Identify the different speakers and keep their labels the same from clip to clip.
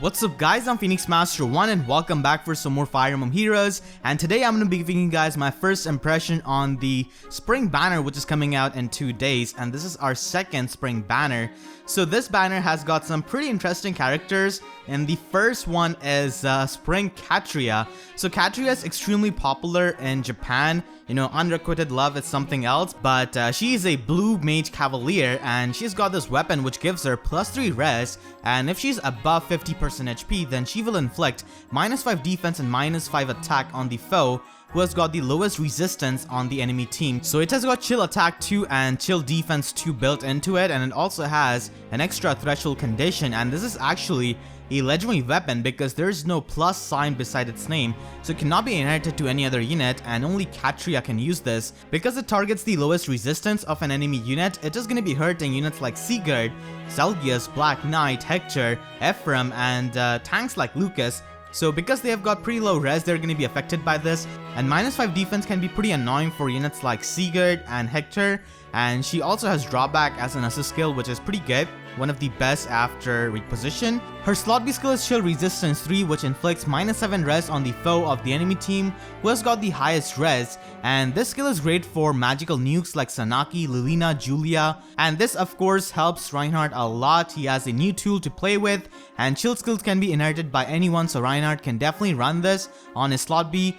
Speaker 1: What's up guys, I'm Phoenix Master 1 and welcome back for some more Fire Emblem Heroes, and today I'm going to be giving you guys my first impression on the Spring Banner, which is coming out in 2 days, and this is our second Spring Banner. So this banner has got some pretty interesting characters, and the first one is Spring Catria. So Catria is extremely popular in Japan. You know, unrequited love is something else, but she is a blue mage cavalier, and she's got this weapon which gives her +3 res, and if she's above 50% HP, then she will inflict -5 defense and -5 attack on the foe who has got the lowest resistance on the enemy team. So it has got chill attack 2 and chill defense 2 built into it, and it also has an extra threshold condition, and this is actually a legendary weapon because there is no plus sign beside its name, so it cannot be inherited to any other unit, and only Catria can use this. Because it targets the lowest resistance of an enemy unit, it is going to be hurting units like Sigurd, Zelgius, Black Knight, Hector, Ephraim, and tanks like Lucas. So because they have got pretty low res, they're going to be affected by this, and -5 defense can be pretty annoying for units like Sigurd and Hector, and she also has drawback as an assist skill, which is pretty good, one of the best after reposition. Her slot B skill is Chill Resistance 3, which inflicts -7 res on the foe of the enemy team who has got the highest res, and this skill is great for magical nukes like Sanaki, Lilina, Julia, and this of course helps Reinhardt a lot. He has a new tool to play with, and chill skills can be inherited by anyone, so Reinhardt can definitely run this on his slot B.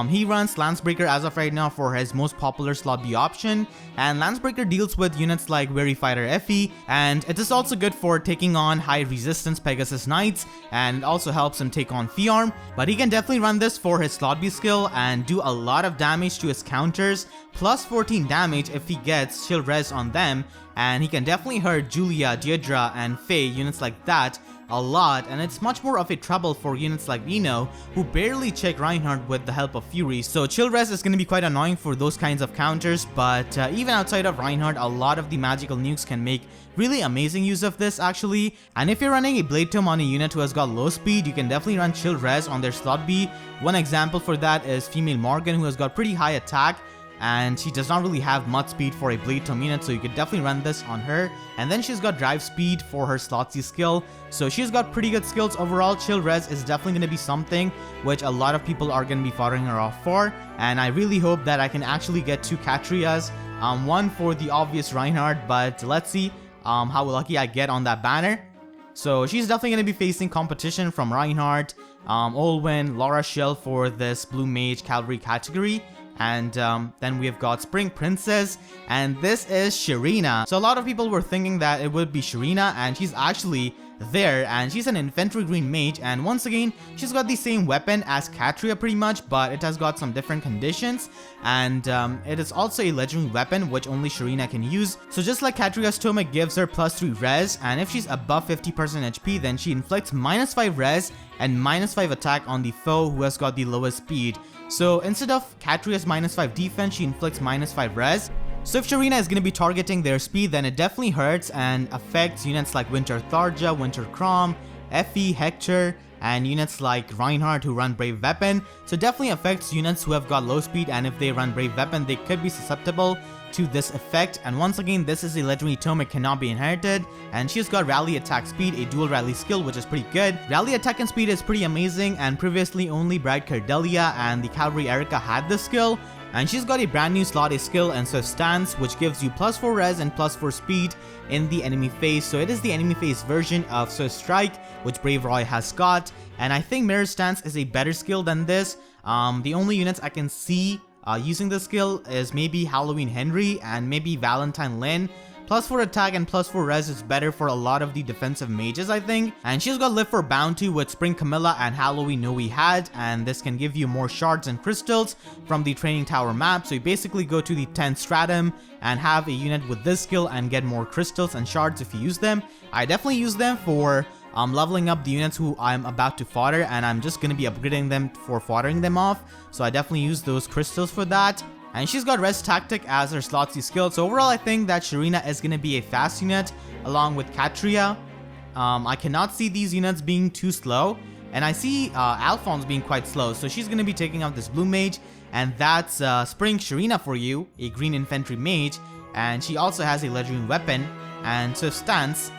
Speaker 1: He runs Lancebreaker as of right now for his most popular slot B option, and Lancebreaker deals with units like Weary Fighter Effie, and it is also good for taking on high resistance Pegasus Knights, and it also helps him take on Fiarm, but he can definitely run this for his slot B skill and do a lot of damage to his counters, plus 14 damage if he gets chill res on them, and he can definitely hurt Julia, Deirdre, and Faye, units like that, a lot, and it's much more of a trouble for units like Reno, who barely check Reinhardt with the help of Fury. So chill res is going to be quite annoying for those kinds of counters, but even outside of Reinhardt, a lot of the magical nukes can make really amazing use of this actually. And if you're running a Blade Tome on a unit who has got low speed, you can definitely run chill res on their slot B. One example for that is female Morgan, who has got pretty high attack, and she does not really have much speed for a Blade Tome unit, so you could definitely run this on her. And then she's got drive speed for her slot C skill, so she's got pretty good skills overall. Chill res is definitely going to be something which a lot of people are going to be following her off for, and I really hope that I can actually get 2 Catrias, one for the obvious Reinhardt, but let's see how lucky I get on that banner. So she's definitely going to be facing competition from Reinhardt, Olwen, Laura Shell for this Blue Mage Cavalry category. And then we've got Spring Princess, and this is Sharena. So a lot of people were thinking that it would be Sharena, and she's actually there, and she's an infantry green mage, and once again she's got the same weapon as Catria pretty much, but it has got some different conditions, and it is also a legendary weapon which only Sharena can use. So just like Catria's tome, it gives her +3 res, and if she's above 50% HP, then she inflicts -5 res and -5 attack on the foe who has got the lowest speed. So instead of Catria's -5 defense, she inflicts -5 res. So if Sharena is going to be targeting their speed, then it definitely hurts and affects units like Winter Tharja, Winter Crom, Effie, Hector, and units like Reinhardt who run Brave Weapon. So it definitely affects units who have got low speed, and if they run Brave Weapon, they could be susceptible to this effect. And once again, this is a legendary tome, it cannot be inherited, and she's got rally attack speed, a dual rally skill, which is pretty good. Rally attack and speed is pretty amazing, and previously only Bride Cordelia and the Cavalry Erica had this skill. And she's got a brand new slot A skill and Swift Stance, which gives you +4 res and +4 speed in the enemy phase. So it is the enemy phase version of Swift Strike, which Brave Roy has got, and I think Mirror Stance is a better skill than this. The only units I can see using this skill is maybe Halloween Henry and maybe Valentine Lynn. +4 attack and +4 res is better for a lot of the defensive mages, I think. And she's got Live for Bounty, which Spring Camilla and Halloween Noe had, and this can give you more shards and crystals from the training tower map. So you basically go to the 10th stratum and have a unit with this skill and get more crystals and shards if you use them. I definitely use them for leveling up the units who I'm about to fodder, and I'm just going to be upgrading them for foddering them off. So I definitely use those crystals for that. And she's got Res Tactic as her slot C skill. So overall, I think that Sharena is going to be a fast unit along with Catria. I cannot see these units being too slow, and I see Alphonse being quite slow. So she's going to be taking out this blue mage, and that's Spring Sharena for you, a green infantry mage, and she also has a legendary weapon and Swift Stance.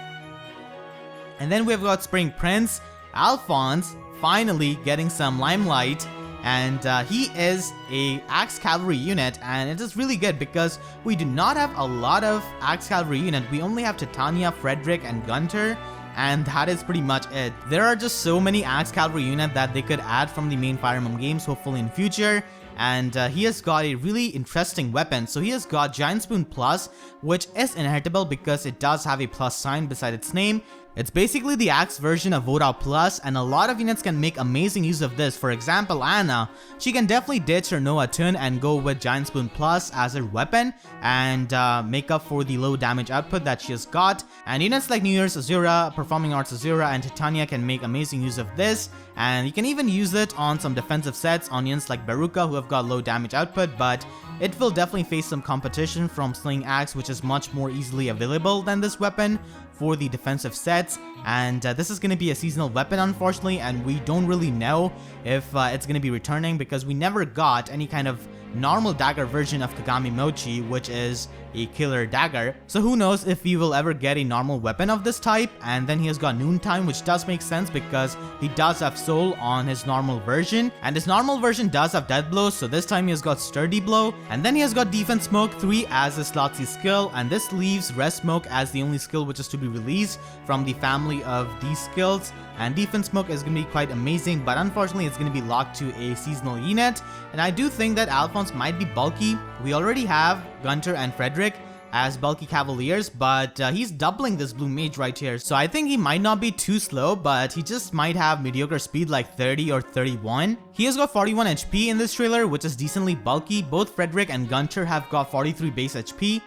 Speaker 1: And then we've got Spring Prince, Alphonse finally getting some limelight, and he is a Axe Cavalry unit, and it is really good because we do not have a lot of Axe Cavalry unit. We only have Titania, Frederick, and Gunter, and that is pretty much it. There are just so many Axe Cavalry unit that they could add from the main Fire Emblem games, hopefully in future. And he has got a really interesting weapon. So he has got Giant Spoon Plus, which is inheritable because it does have a plus sign beside its name. It's basically the axe version of Voda Plus, and a lot of units can make amazing use of this. For example, Anna, she can definitely ditch her Noah Tun and go with Giant Spoon Plus as her weapon and make up for the low damage output that she has got. And units like New Year's Azura, Performing Arts Azura, and Titania can make amazing use of this. And you can even use it on some defensive sets on units like Baruka who have got low damage output, but it will definitely face some competition from Sling Axe, which is much more easily available than this weapon for the defensive sets. And this is going to be a seasonal weapon, unfortunately, and we don't really know if it's going to be returning because we never got any kind of normal dagger version of Kagami Mochi, which is a killer dagger. So who knows if we will ever get a normal weapon of this type. And then he has got Noontime, which does make sense because he does have Soul on his normal version, and his normal version does have Death Blow, so this time he has got Sturdy Blow. And then he has got Defense Smoke 3 as his slot C skill, and this leaves Rest Smoke as the only skill which is to be released from the family of these skills. And Defense Smoke is going to be quite amazing, but unfortunately it's going to be locked to a seasonal unit. And I do think that Alphonse might be bulky. We already have Gunter and Frederick as bulky cavaliers, but he's doubling this blue mage right here. So I think he might not be too slow, but he just might have mediocre speed like 30 or 31. He has got 41 HP in this trailer, which is decently bulky. Both Frederick and Gunter have got 43 base HP.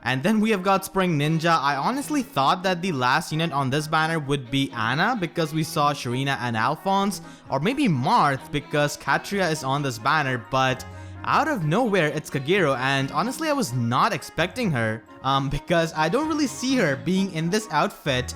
Speaker 1: And then we have got Spring Ninja. I honestly thought that the last unit on this banner would be Anna because we saw Sharena and Alphonse, or maybe Marth because Catria is on this banner, but out of nowhere it's Kagero, and honestly I was not expecting her because I don't really see her being in this outfit.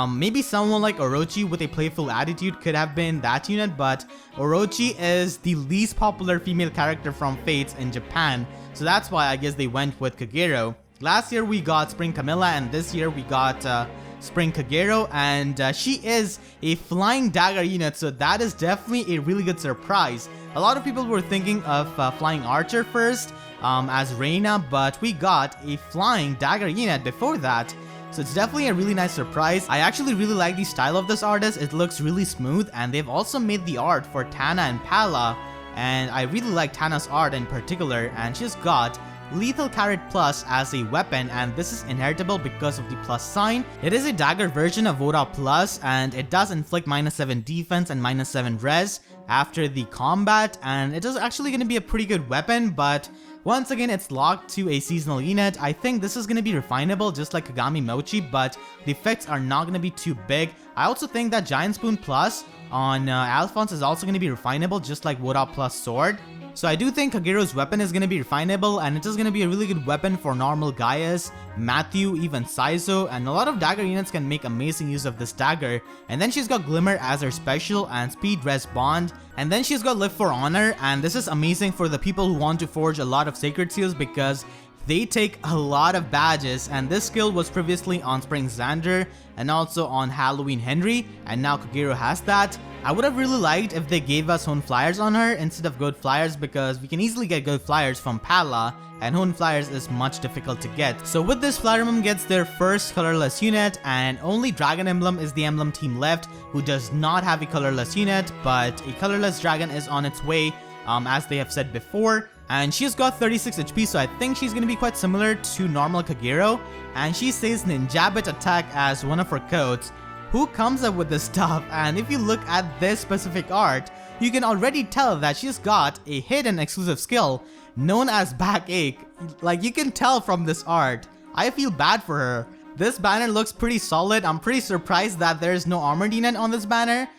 Speaker 1: Maybe someone like Orochi with a playful attitude could have been that unit, but Orochi is the least popular female character from Fates in Japan, so that's why I guess they went with Kagero. Last year we got Spring Camilla, and this year we got Spring Kagero, and she is a flying dagger unit, so that is definitely a really good surprise. A lot of people were thinking of flying archer first as Reina, but we got a flying dagger unit before that. So it's definitely a really nice surprise. I actually really like the style of this artist. It looks really smooth, and they've also made the art for Tana and Pala, and I really like Tana's art in particular, and she's got Lethal Carrot Plus as a weapon, and this is inheritable because of the plus sign. It is a dagger version of Voda Plus, and it does inflict -7 defense and -7 res after the combat, and it is actually going to be a pretty good weapon, but once again it's locked to a seasonal unit. I think this is going to be refinable just like Kagami Mochi, but the effects are not going to be too big. I also think that Giant Spoon Plus on Alphonse is also going to be refinable just like Voda Plus Sword. So I do think Kagero's weapon is going to be refinable, and it is going to be a really good weapon for normal Gaius, Matthew, even Saizo, and a lot of dagger units can make amazing use of this dagger. And then she's got Glimmer as her special and Speed Res Bond. And then she's got Live for Honor, and this is amazing for the people who want to forge a lot of sacred seals because they take a lot of badges, and this skill was previously on Spring Xander and also on Halloween Henry, and now Kagero has that. I would have really liked if they gave us Hone Flyers on her instead of Good Flyers because we can easily get Good Flyers from Pala, and Hone Flyers is much difficult to get. So with this, Fire Emblem gets their first colorless unit, and only Dragon Emblem is the Emblem team left who does not have a colorless unit, but a colorless dragon is on its way, as they have said before. And she's got 36 HP, so I think she's going to be quite similar to normal Kagero. And she says Ninjabit attack as one of her codes. Who comes up with this stuff? And if you look at this specific art, you can already tell that she's got a hidden exclusive skill known as Backache. Like, you can tell from this art. I feel bad for her. This banner looks pretty solid. I'm pretty surprised that there's no armored unit on this banner.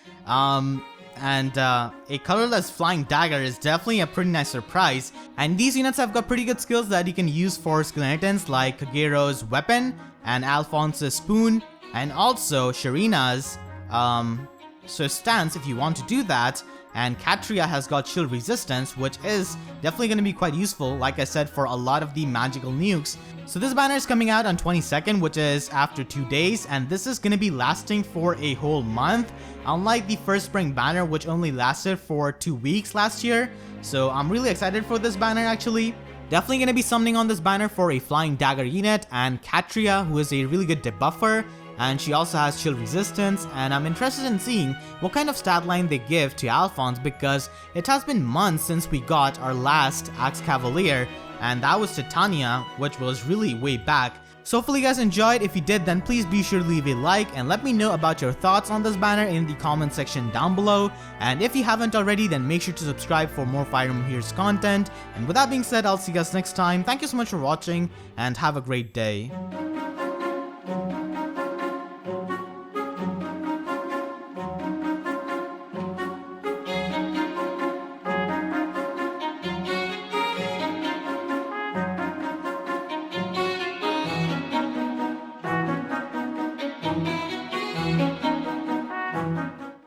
Speaker 1: And a colorless flying dagger is definitely a pretty nice surprise. And these units have got pretty good skills that you can use for skill inheritance, like Kagero's weapon and Alphonse's spoon, and also Sharena's so stance if you want to do that, and Catria has got shield resistance, which is definitely going to be quite useful, like I said, for a lot of the magical nukes. So this banner is coming out on 22nd, which is after 2 days, and this is going to be lasting for a whole month, unlike the first spring banner, which only lasted for 2 weeks last year. So I'm really excited for this banner actually. Definitely going to be summoning on this banner for a flying dagger unit, and Catria, who is a really good debuffer, and she also has shield resistance, and I'm interested in seeing what kind of stat line they give to Alphonse, because it has been months since we got our last Axe Cavalier, and that was Titania, which was really way back. So hopefully you guys enjoyed. If you did, then please be sure to leave a like and let me know about your thoughts on this banner in the comment section down below. And if you haven't already, then make sure to subscribe for more Fire Emblem Heroes content. And with that being said, I'll see you guys next time. Thank you so much for watching and have a great day.